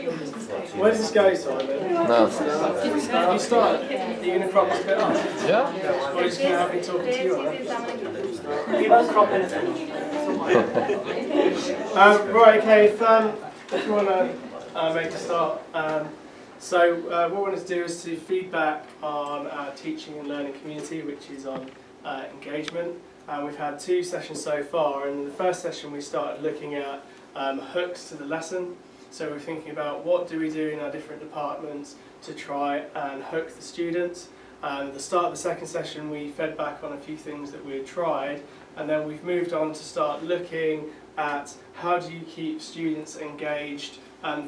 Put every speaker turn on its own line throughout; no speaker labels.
Where does this go, Simon?
No.
Have you started? Are you going to crop this bit up?
Yeah?
Or are you just going to have me talking to you on it?
You won't crop anything.
Right, okay, if you want to make a start. So what we want to do is to feedback on our teaching and learning community, which is on engagement. We've had 2 sessions so far, and in the first session we started looking at hooks to the lesson. So we're thinking about what do we do in our different departments to try and hook the students. At the start of the second session we fed back on a few things that we had tried, and then we've moved on to start looking at how do you keep students engaged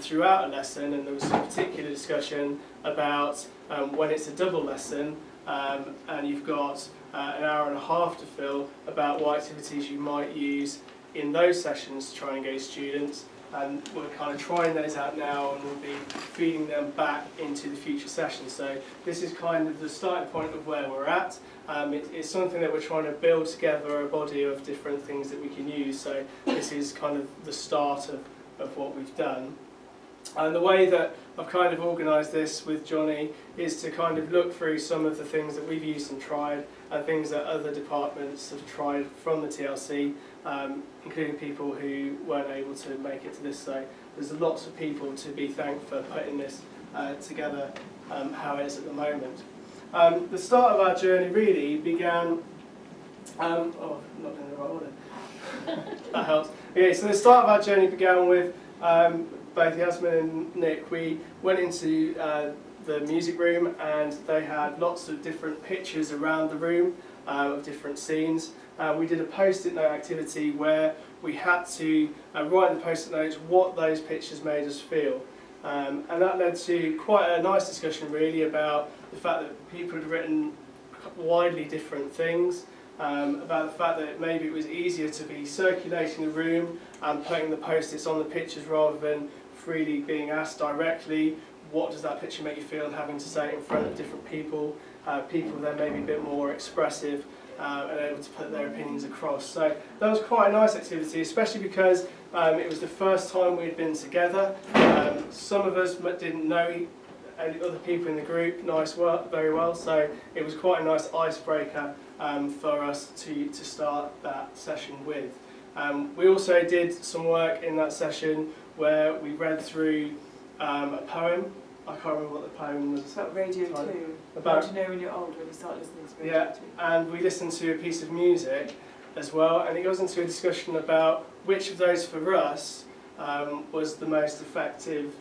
throughout a lesson, and there was some particular discussion about when it's a double lesson and you've got an hour and a half to fill, about what activities you might use in those sessions to try and engage students. And we're kind of trying those out now, and we'll be feeding them back into the future sessions. So this is kind of the starting point of where we're at. It's something that we're trying to build together, a body of different things that we can use. So this is kind of the start of what we've done. And the way that I've kind of organised this with Johnny is to kind of look through some of the things that we've used and tried, and things that other departments have tried from the TLC, including people who weren't able to make it to this. So there's lots of people to be thanked for putting this together how it is at the moment. The start of our journey really began, I'm not in the right order, that helps. Okay, so the start of our journey began with both Yasmin and Nick. We went into the music room, and they had lots of different pictures around the room of different scenes. We did a post-it note activity where we had to write in the post-it notes what those pictures made us feel. And that led to quite a nice discussion really about the fact that people had written widely different things, about the fact that maybe it was easier to be circulating the room and putting the post-its on the pictures rather than freely being asked directly, what does that picture make you feel, and having to say it in front of different people. People then maybe a bit more expressive and able to put their opinions across. So that was quite a nice activity, especially because it was the first time we had been together. Some of us didn't know any other people in the group very well, so it was quite a nice icebreaker for us to start that session with. We also did some work in that session where we read through a poem. I can't remember what the poem was.
It's about Radio 2.
About,
you know when you're old, when you start listening to Radio 2.
Yeah, and we listened to a piece of music as well, and it goes into a discussion about which of those for us was the most effective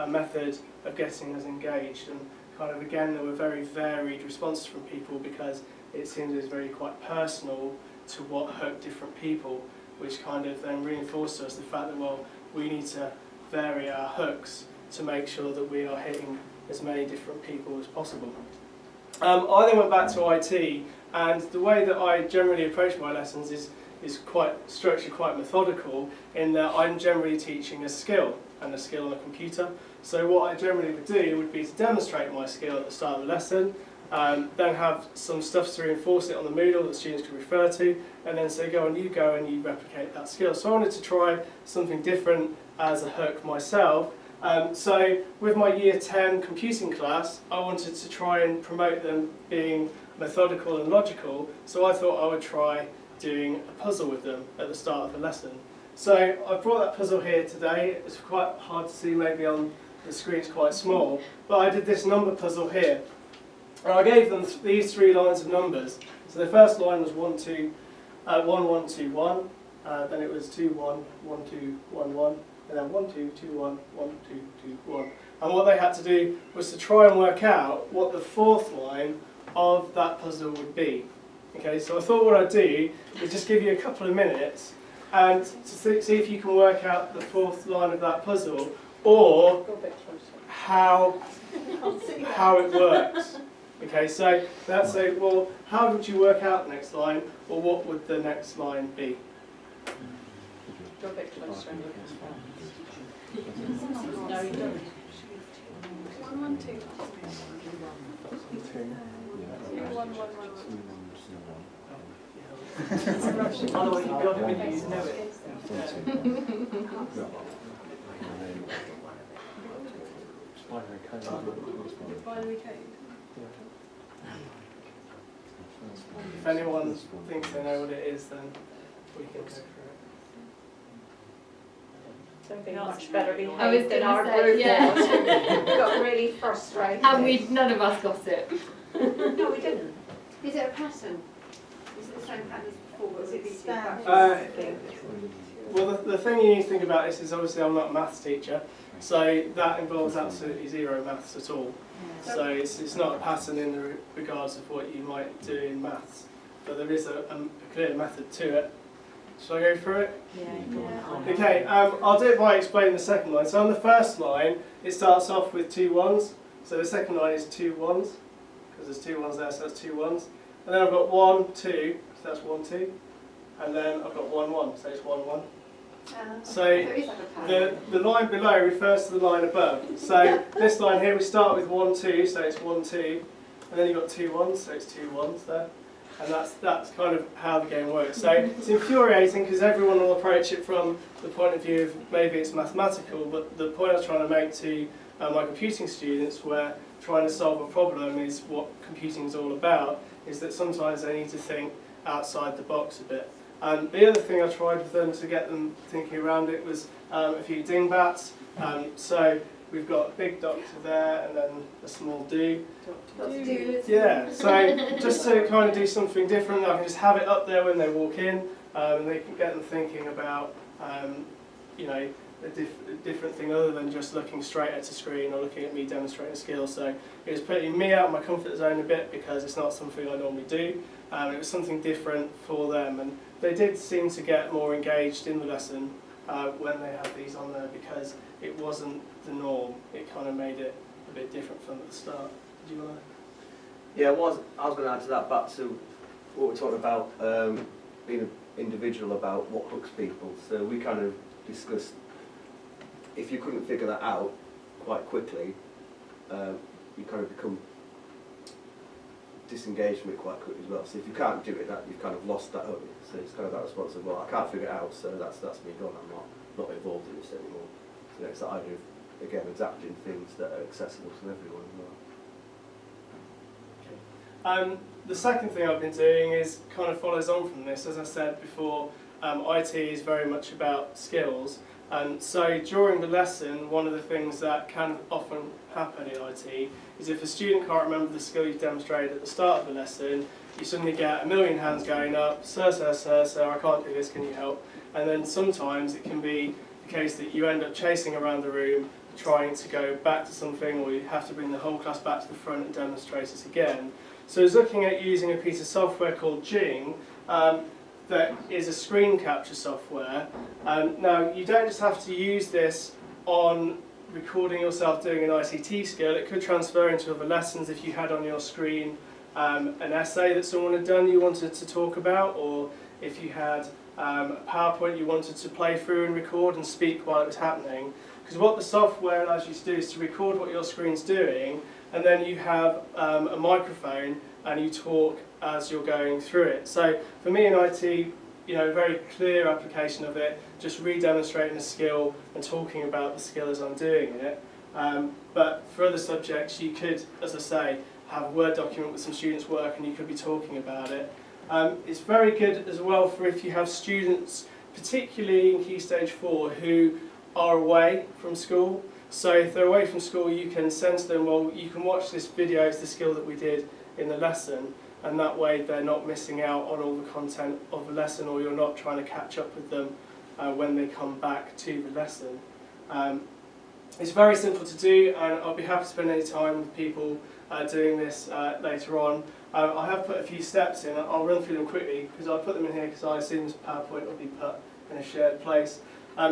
method of getting us engaged. And kind of again, there were very varied responses from people, because it seemed it was very quite personal to what hooked different people, which kind of then reinforced to us the fact that, well, we need to vary our hooks to make sure that we are hitting as many different people as possible. I then went back to IT, and the way that I generally approach my lessons is quite structured, quite methodical, in that I'm generally teaching a skill, and a skill on a computer. So what I generally would do would be to demonstrate my skill at the start of the lesson, then have some stuff to reinforce it on the Moodle that students can refer to, and then say, go and you replicate that skill. So I wanted to try something different as a hook myself. So with my Year 10 computing class, I wanted to try and promote them being methodical and logical, so I thought I would try doing a puzzle with them at the start of the lesson. So I brought that puzzle here today. It's quite hard to see maybe on the screen, it's quite small, but I did this number puzzle here. And I gave them these 3 lines of numbers. So the first line was 1 1 2 1, then it was 2 1 1 2 1 1, and then 1 2 2 1 1 2 2 1. And what they had to do was to try and work out what the 4th line of that puzzle would be. Okay, so I thought what I'd do is just give you a couple of minutes and to see if you can work out the 4th line of that puzzle, or how it works. Okay, so that's it. Well, how would you work out the next line, or what would the next line be?
Go a bit closer.
No, you don't. 1 1 2. 1 1 1
Otherwise, you've got it with you, you know it.
binary code.
Binary code.
If anyone thinks they know what it is, then we can go for it.
Something much better
I was
behaved than
gonna
our
say,
group
yeah.
was. We got really frustrated.
And none of us got it.
No, we didn't.
Is it a pattern? Is it the same pattern as before? Or is it standard?
Well, the thing you need to think about is obviously I'm not a maths teacher, so that involves absolutely zero maths at all. So it's not a pattern in the regards of what you might do in maths, but there is a clear method to it. Shall I go through it?
Yeah.
Okay, I'll do it by explaining the second line. So on the first line, it starts off with 2 1s. So the second line is 2 1s, because there's 2 1s there, so that's 2 1s. And then I've got 1 2, so that's 1 2. And then I've got 1 1, so it's 1 1. So
There is like a pattern.
the line below refers to the line above. So this line here, we start with 1 2, so it's 1 2. And then you've got 2 1s, so it's 2 1s there. And that's kind of how the game works. So it's infuriating because everyone will approach it from the point of view of maybe it's mathematical, but the point I was trying to make to my computing students, where trying to solve a problem is what computing is all about, is that sometimes they need to think outside the box a bit. And the other thing I tried with them to get them thinking around it was a few dingbats. So we've got a big doctor there and then a small do. Yeah, so just to kind of do something different, I can just have it up there when they walk in, and they can get them thinking about, you know, a different thing other than just looking straight at a screen or looking at me demonstrating a skill. So it was putting me out of my comfort zone a bit because it's not something I normally do. It was something different for them, and they did seem to get more engaged in the lesson when they had these on there because it wasn't the norm. It kind of made it a bit different from the start. Did you want to?
Yeah, I was going to add to that, back to what we're talking about, being an individual about what hooks people. So we kind of discussed, if you couldn't figure that out quite quickly, you kind of become disengaged from it quite quickly as well. So if you can't do it, you've kind of lost that hook. So it's kind of that response of, well, I can't figure it out, so that's me gone. I'm not involved in this anymore. So it's that idea of, again, adapting things that are accessible to everyone as well.
The second thing I've been doing is kind of follows on from this. As I said before, IT is very much about skills. And so during the lesson, one of the things that can often happen in IT is if a student can't remember the skill you've demonstrated at the start of the lesson, you suddenly get a million hands going up, sir, I can't do this, can you help? And then sometimes it can be the case that you end up chasing around the room, trying to go back to something, or you have to bring the whole class back to the front and demonstrate it again. So I was looking at using a piece of software called Jing, that is a screen capture software. Now, you don't just have to use this on recording yourself doing an ICT skill. It could transfer into other lessons if you had on your screen an essay that someone had done you wanted to talk about, or if you had a PowerPoint you wanted to play through and record and speak while it was happening. Because what the software allows you to do is to record what your screen's doing, and then you have a microphone and you talk as you're going through it. So for me in IT, you know, a very clear application of it, just re-demonstrating a skill and talking about the skill as I'm doing it. But for other subjects, you could, as I say, have a Word document with some students' work and you could be talking about it. It's very good as well for if you have students, particularly in Key Stage 4, who are away from school. So if they're away from school, you can send to them, well, you can watch this video, it's the skill that we did in the lesson, and that way they're not missing out on all the content of the lesson, or you're not trying to catch up with them when they come back to the lesson. It's very simple to do, and I'll be happy to spend any time with people doing this later on. I have put a few steps in. I'll run through them quickly because I'll put them in here because I assume this PowerPoint will be put in a shared place.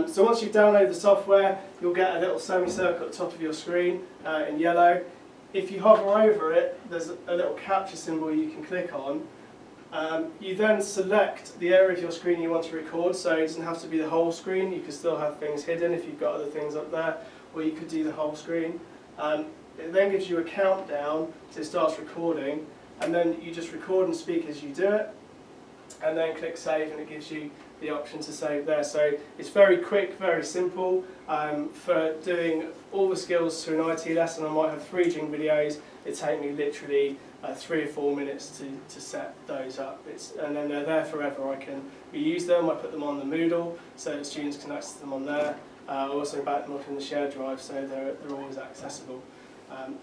So once you've downloaded the software, you'll get a little semicircle at the top of your screen in yellow. If you hover over it, there's a little capture symbol you can click on. You then select the area of your screen you want to record, so it doesn't have to be the whole screen. You can still have things hidden if you've got other things up there, or you could do the whole screen. It then gives you a countdown to start recording, and then you just record and speak as you do it. and then click save, and it gives you the option to save there. So it's very quick, very simple. For doing all the skills to an IT lesson, I might have 3 Jing videos. It takes me literally 3 or 4 minutes to set those up. And then they're there forever. I can reuse them. I put them on the Moodle so that students can access them on there. I also back them up in the shared drive, so they're always accessible.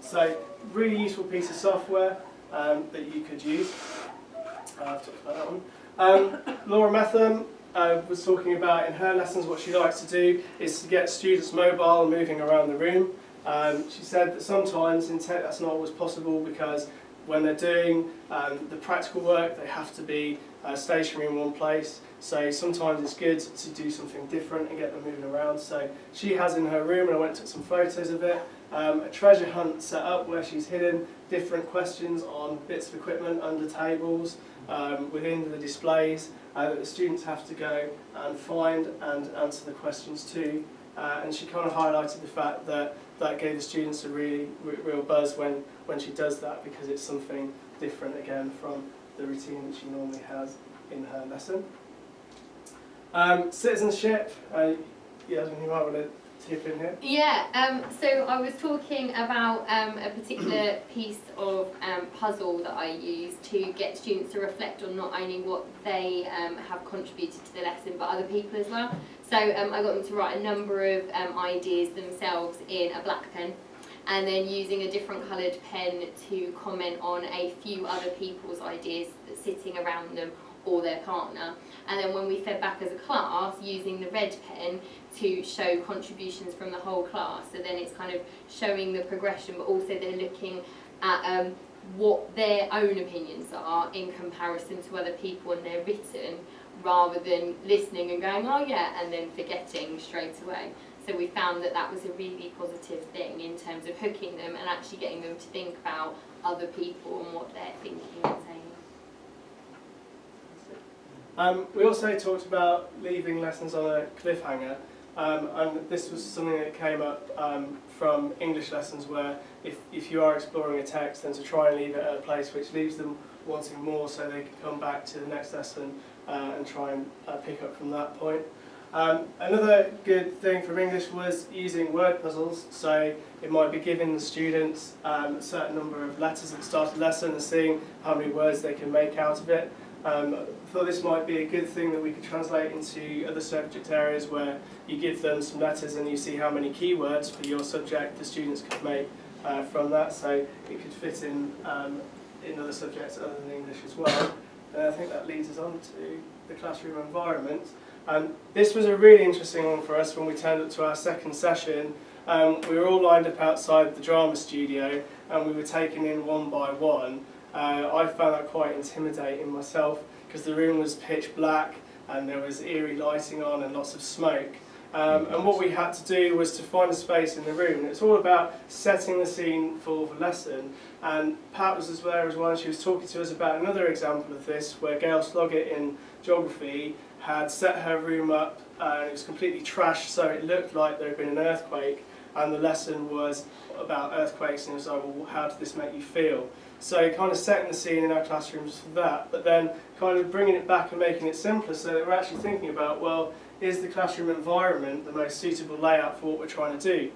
So really useful piece of software that you could use. I've talked about that one. Laura Metham was talking about in her lessons what she likes to do is to get students mobile and moving around the room. She said that sometimes in tech that's not always possible because when they're doing the practical work they have to be stationary in one place. So sometimes it's good to do something different and get them moving around. So she has in her room, and I went and took some photos of it, a treasure hunt set up where she's hidden different questions on bits of equipment under tables within the displays that the students have to go and find and answer the questions to. And she kind of highlighted the fact that that gave the students a real buzz when she does that, because it's something different again from the routine that she normally has in her lesson. Citizenship, Yasmin, you might want to tip in here.
Yeah, so I was talking about a particular piece of puzzle that I use to get students to reflect on not only what they have contributed to the lesson, but other people as well. So I got them to write a number of ideas themselves in a black pen, and then using a different coloured pen to comment on a few other people's ideas sitting around them or their partner. And then when we fed back as a class, using the red pen to show contributions from the whole class. So then it's kind of showing the progression, but also then looking at what their own opinions are in comparison to other people and they're written, rather than listening and going, oh yeah, and then forgetting straight away. So we found that that was a really positive thing in terms of hooking them and actually getting them to think about other people and what they're thinking and saying.
We also talked about leaving lessons on a cliffhanger, and this was something that came up from English lessons, where if you are exploring a text, then to try and leave it at a place which leaves them wanting more, so they can come back to the next lesson and try and pick up from that point. Another good thing from English was using word puzzles, so it might be giving the students a certain number of letters at the start of the lesson and seeing how many words they can make out of it. I thought this might be a good thing that we could translate into other subject areas, where you give them some letters and you see how many keywords for your subject the students could make from that, so it could fit in other subjects other than English as well. And I think that leads us on to the classroom environment. This was a really interesting one for us when we turned up to our second session. We were all lined up outside the drama studio and we were taken in one by one. I found that quite intimidating myself, because the room was pitch black and there was eerie lighting on and lots of smoke. And what we had to do was to find a space in the room. It's all about setting the scene for the lesson. And Pat was there as well, and she was talking to us about another example of this, where Gail Sloggett in geography had set her room up and it was completely trashed, so it looked like there had been an earthquake, and the lesson was about earthquakes, and it was like, well, how did this make you feel? So kind of setting the scene in our classrooms for that, but then kind of bringing it back and making it simpler, so that we're actually thinking about, well, is the classroom environment the most suitable layout for what we're trying to do?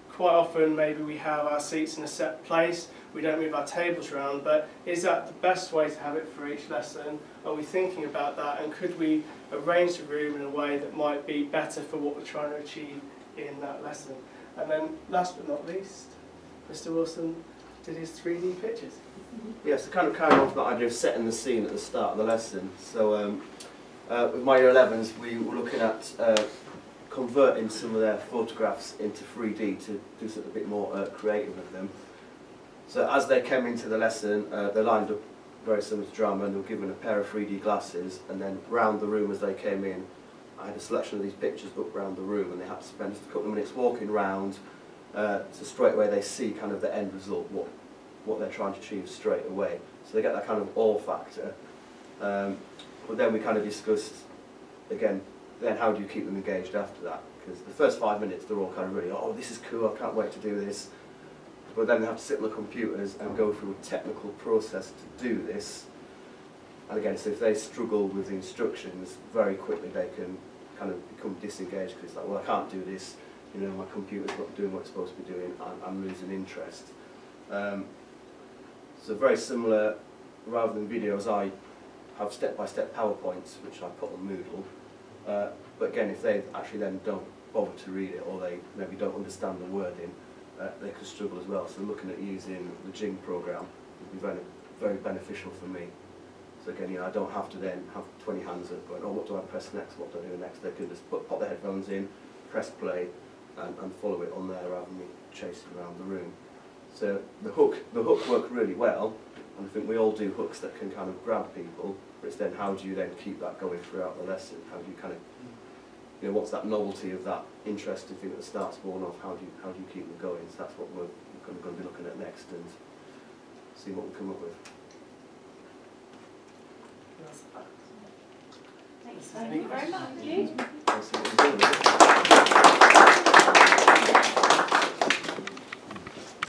Quite often maybe we have our seats in a set place, we don't move our tables around, but is that the best way to have it for each lesson? Are we thinking about that, and could we arrange the room in a way that might be better for what we're trying to achieve in that lesson? And then last but not least, Mr. Wilson did his 3D pictures.
Yes, kind of off that idea of setting the scene at the start of the lesson. So with my year 11s, we were looking at converting some of their photographs into 3D to do something a bit more creative with them. So as they came into the lesson, they lined up very similar to drama, and they were given a pair of 3D glasses, and then round the room as they came in, I had a selection of these pictures up round the room, and they had to spend just a couple of minutes walking round, so straight away they see kind of the end result, what they're trying to achieve straight away. So they get that kind of awe factor. But then we kind of discussed, again, then how do you keep them engaged after that? Because the first 5 minutes they're all kind of really, oh, this is cool, I can't wait to do this. But then they have to sit on the computers and go through a technical process to do this. And again, so if they struggle with the instructions, very quickly they can kind of become disengaged because it's like, well, I can't do this, you know, my computer's not doing what it's supposed to be doing, I'm losing interest. So very similar, rather than videos, I have step-by-step PowerPoints, which I put on Moodle. But again, if they actually then don't bother to read it, or they maybe don't understand the wording, they could struggle as well. So looking at using the Jing program would be very, very beneficial for me. So again, you know, I don't have to then have 20 hands up going, oh, what do I press next, what do I do next? They can just pop their headphones in, press play, and follow it on there rather than me chasing around the room. So the hook worked really well, and I think we all do hooks that can kind of grab people, but it's then how do you then keep that going throughout the lesson? How do you kind of, you know, what's that novelty of that interesting thing at the start's born off? How do you keep them going? So that's what we're going to be looking at next and see what we come up with.
Thank you very much.
Let's see what we're doing.